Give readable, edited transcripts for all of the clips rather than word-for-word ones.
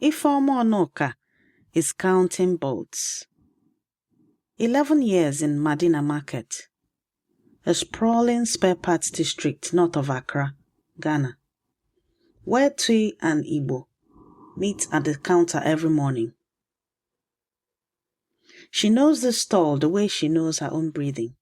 Ifeoma Onoka is counting boats. 11 years in Madina Market, a sprawling spare parts district north of Accra, Ghana, where Twi and Igbo meet at the counter every morning. She knows the stall the way she knows her own breathing.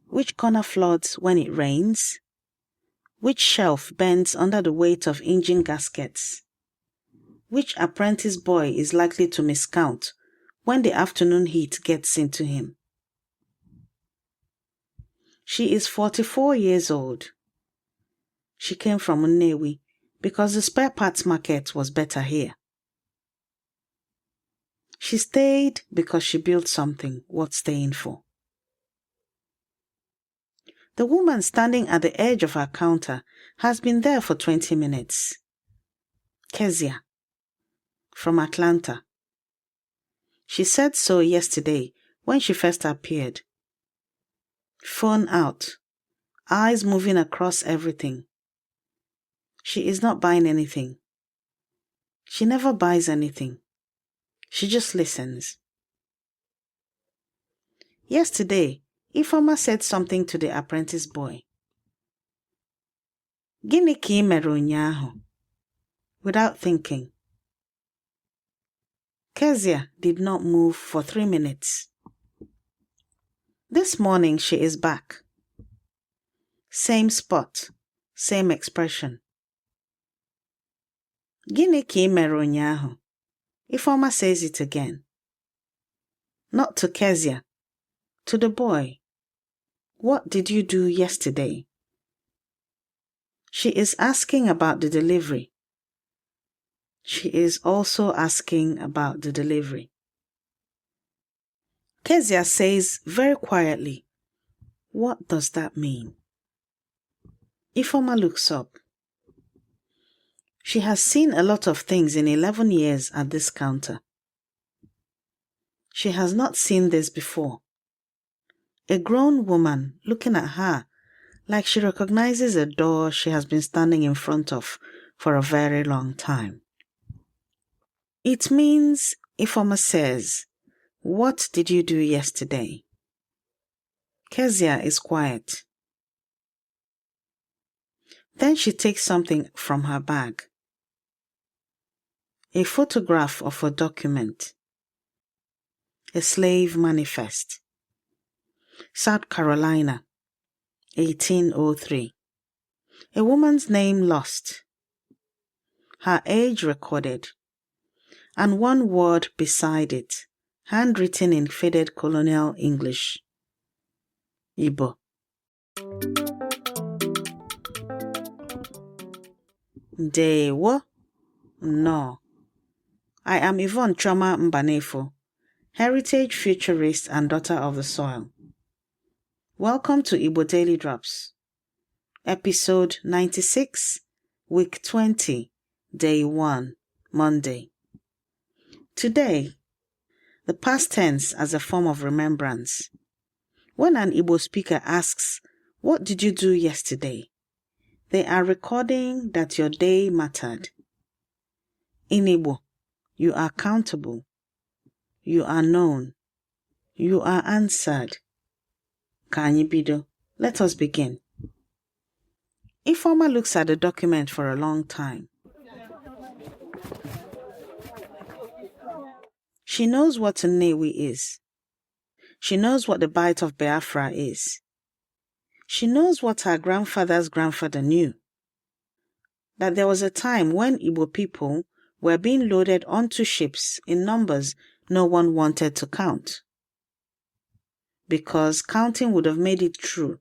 Which corner floods when it rains? Which shelf bends under the weight of engine gaskets? Which apprentice boy is likely to miscount when the afternoon heat gets into him? She is 44 years old. She came from Nnewi because the spare parts market was better here. She stayed because she built something worth staying for. The woman standing at the edge of her counter has been there for 20 minutes. Kezia, from Atlanta. She said so yesterday when she first appeared. Phone out, eyes moving across everything. She is not buying anything. She never buys anything. She just listens. Yesterday, Ifeoma said something to the apprentice boy. Gịnị ka ị mere ụnyaahụ? Without thinking. Kezia did not move for 3 minutes. This morning she is back. Same spot, same expression. Gịnị ka ị mere ụnyaahụ? Ifeoma says it again. Not to Kezia, to the boy. What did you do yesterday? She is asking about the delivery. She is also asking about the delivery. Kezia says very quietly, "What does that mean?" Ifeoma looks up. She has seen a lot of things in 11 years at this counter. She has not seen this before. A grown woman looking at her like she recognizes a door she has been standing in front of for a very long time. It means, Ifeoma says, "What did you do yesterday?" Kezia is quiet. Then she takes something from her bag. A photograph of a document. A slave manifest. South Carolina, 1803. A woman's name lost. Her age recorded. And one word beside it, handwritten in faded colonial English. Igbo. Ndewo. No. I am Yvonne Choma Mbanefo, heritage futurist and daughter of the soil. Welcome to Igbo Daily Drops, episode 96, week 20, day 1, Monday. Today, the past tense as a form of remembrance. When an Igbo speaker asks, "What did you do yesterday?" they are recording that your day mattered. In Igbo, you are countable. You are known. You are answered. Ka anyị bido. Let us begin. Ifeoma looks at the document for a long time. She knows what Nnewi is. She knows what the Bight of Biafra is. She knows what her grandfather's grandfather knew. That there was a time when Igbo people were being loaded onto ships in numbers no one wanted to count. Because counting would have made it true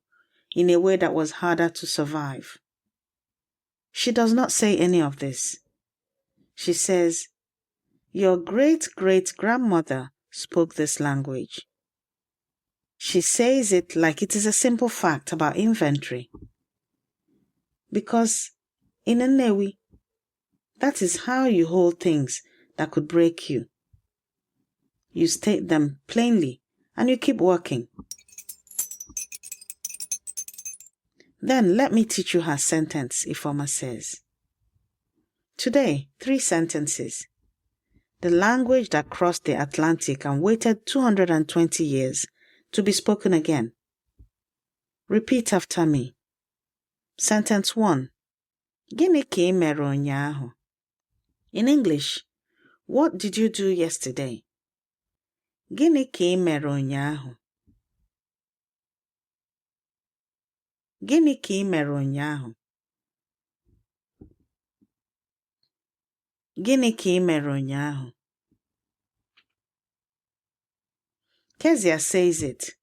in a way that was harder to survive. She does not say any of this. She says, "Your great-great-grandmother spoke this language." She says it like it is a simple fact about inventory. Because in Nnewi, that is how you hold things that could break you. You state them plainly and you keep working. Then let me teach you her sentence, Ifeoma says. Today, 3 sentences. The language that crossed the Atlantic and waited 220 years to be spoken again. Repeat after me. Sentence 1. Gịnị ka ị mere ụnyaahụ? In English, what did you do yesterday? Gịnị ka ị mere ụnyaahụ? Gịnị ka ị mere ụnyaahụ? Gịnị ka ị mere ụnyaahụ? Kezia says it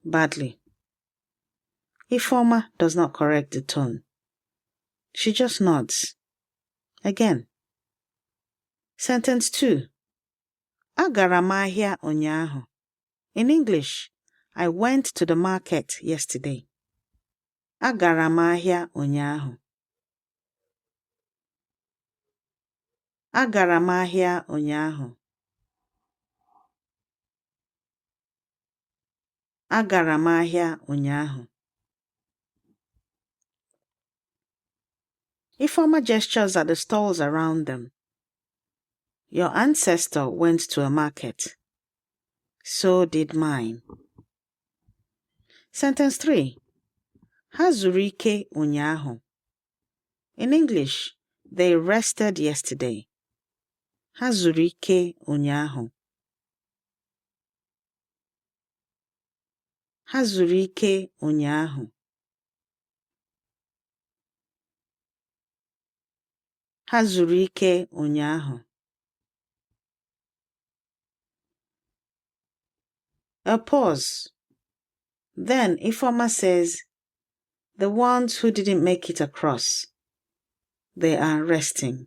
badly. Ifeoma does not correct the tone. She just nods. Again. Sentence 2. Agara m ahịa ụnyaahụ. In English, I went to the market yesterday. Agara m ahịa ụnyaahụ. Agara m ahịa ụnyaahụ. Agara m ahịa ụnyaahụ. Ifeoma gestures at the stalls around them. Your ancestor went to a market. So did mine. Sentence 3. Ha zuru ike ụnyaahụ. In English, they rested yesterday. Ha zuru ike ụnyaahụ. Ha zuru ike ụnyaahụ. Ha zuru ike ụnyaahụ. A pause. Then Ifeoma says, the ones who didn't make it across, they are resting.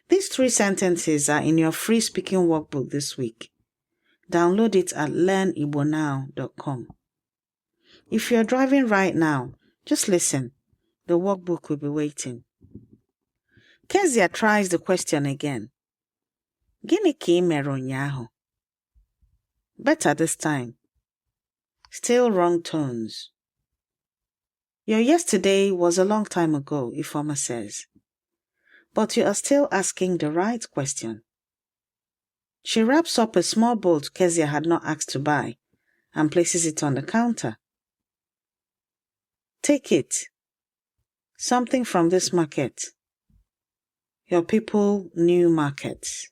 These 3 sentences are in your free speaking workbook this week. Download it at learnibonow.com. If you're driving right now, just listen. The workbook will be waiting. Kezia tries the question again. Gịnị ka ị mere ụnyaahụ? Better this time. Still wrong tones. Your yesterday was a long time ago, Ifeoma says. But you are still asking the right question. She wraps up a small bolt Kezia had not asked to buy and places it on the counter. Take it. Something from this market. Your people new markets.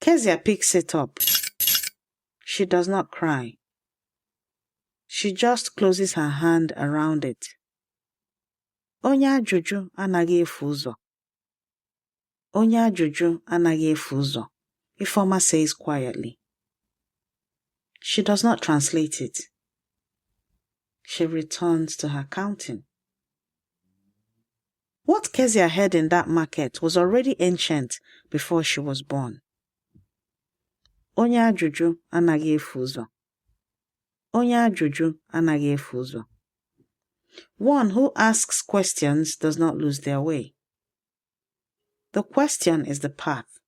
Kezia picks it up. She does not cry. She just closes her hand around it. Onye ajụjụ anaghị efu ụzọ. Onye ajụjụ anaghị efu ụzọ, Ifeoma says quietly. She does not translate it. She returns to her counting. What Kezia heard in that market was already ancient before she was born. Onye ajụjụ anaghị efu ụzọ. Onye ajụjụ anaghị efu ụzọ. One who asks questions does not lose their way. The question is the path.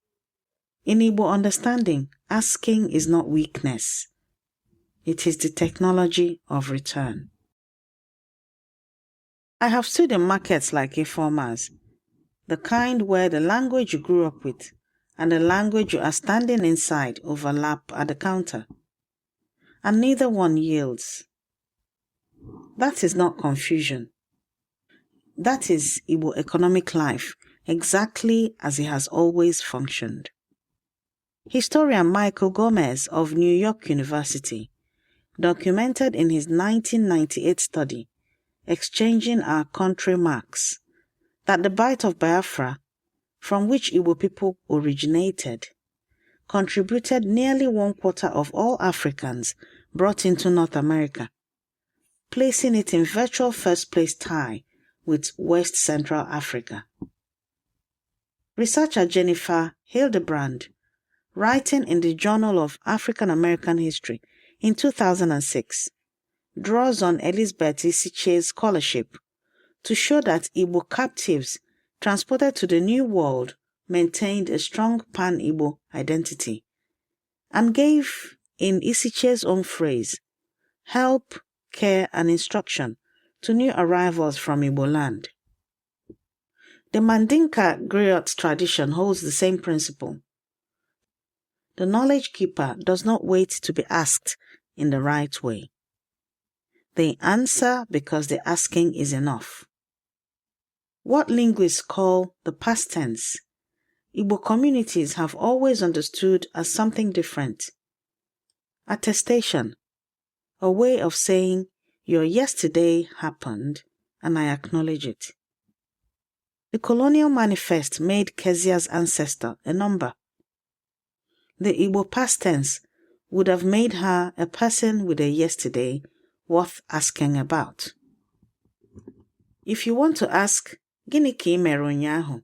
In Igbo understanding, asking is not weakness. It is the technology of return. I have stood in markets like Ifeoma's, the kind where the language you grew up with and the language you are standing inside overlap at the counter, and neither one yields. That is not confusion. That is Igbo economic life, exactly as it has always functioned. Historian Michael Gomez of New York University documented in his 1998 study, Exchanging Our Country Marks, that the Bight of Biafra, from which Igbo people originated, contributed nearly 1/4 of all Africans brought into North America, placing it in virtual first-place tie with West Central Africa. Researcher Jennifer Hildebrand, writing in the Journal of African American History in 2006, draws on Elizabeth Isichei's scholarship to show that Igbo captives transported to the New World maintained a strong Pan-Igbo identity and gave, in Isichei's own phrase, help, care, and instruction to new arrivals from Igbo land. The Mandinka griot tradition holds the same principle. The knowledge keeper does not wait to be asked in the right way. They answer because the asking is enough. What linguists call the past tense, Igbo communities have always understood as something different. Attestation, a way of saying your yesterday happened and I acknowledge it. The colonial manifest made Kezia's ancestor a number. The Igbo past tense would have made her a person with a yesterday worth asking about. If you want to ask, Gịnị ka ị mere ụnyaahụ?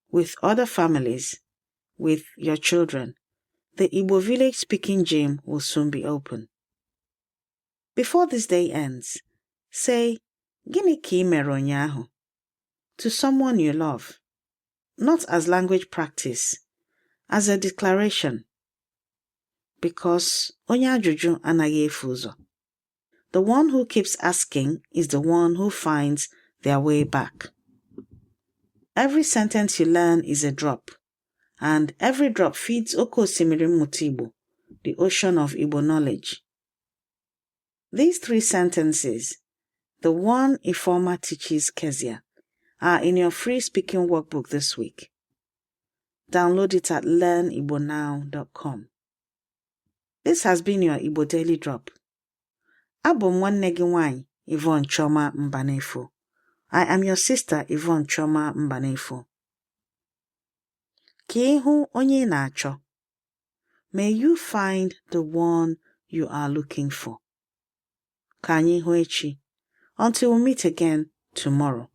With other families, with your children, the Igbo village-speaking gym will soon be open. Before this day ends, say, Gịnị ka ị mere ụnyaahụ? To someone you love, not as language practice, as a declaration. Because onye ajụjụ anaghị efu ụzọ. The one who keeps asking is the one who finds their way back. Every sentence you learn is a drop, and every drop feeds Oke Osimiri Mmụta Igbo, the ocean of Igbo knowledge. These 3 sentences, the one Ifeoma teaches Kezia, are in your free speaking workbook this week. Download it at learnibonow.com. This has been your Igbo Daily Drop. Abụ m nwanne gị nwanyị, Yvonne Chioma Mbanefo. I am your sister, Yvonne Chioma Mbanefo. Ka ị hụ onye ị na-achọ. May you find the one you are looking for. Ka anyị hụ echi. Until we meet again tomorrow.